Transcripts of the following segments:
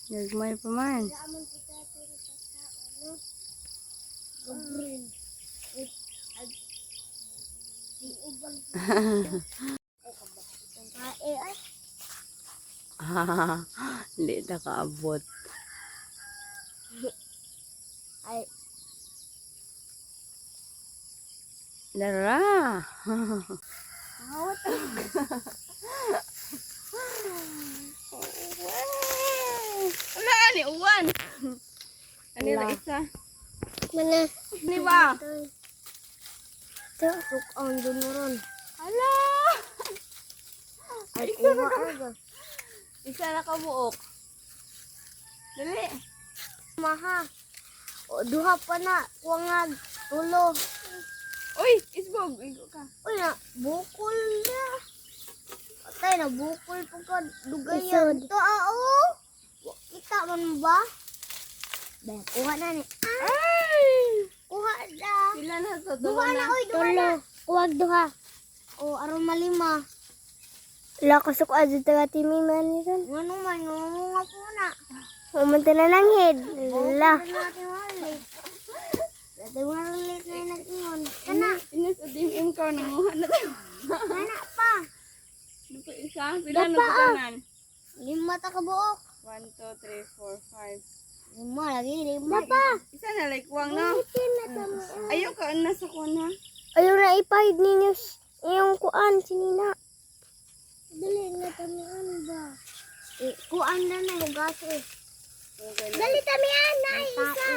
Gagmay pa man. Hindi nakaabot. Ay, Dara. hawat. Wala, ni uwan. Ano na isa? Mana? Ni ba? Ito, sukang dumuron. Hala! Ay, kuha aga. Isa na kabuok. Dali. Maha. O, duha pa na. Kuwangag. Tulo. Uy, isbog. Igo ka. Uy, na, bukol na. Patay na, bukol po ka. Dugayan. Ito, kita man ba? Dahil, kuha na ni. Ay! Kuha na. Sila na to. Duha na, uy, duha na. Kuwag duha. O, aron malima. Wala ko suko adyo taga timiman nito. Ano man, nga po na. Umanta na lang head. Wala. Dati marulit na yung nag-ingon. Kana. Inas at im ko. Nanguha na tayo. Kana pa. Ano pa isa? Pila na putanan? 5 ta kabuok. 1, 2, 3, 4, 5. 5 lagi, 5 pa. Isa na like wang na. Ayaw ka nasa kuha. Ayaw na ipahid ninyo yung kuan, sinina. Dali na tamian ba? Kuan na na, hugas eh. Dali tamian na, isa.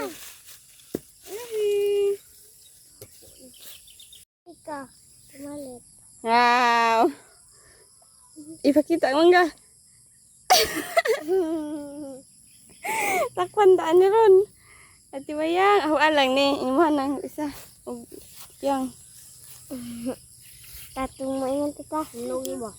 Ika, tumalit. Wow! Ipakita mo nga. Takpan daan ni Ron. At diba yang? Ako alang ni. Imuha ng isa. Yang. Tatong mo ingat ito. Nugi ba?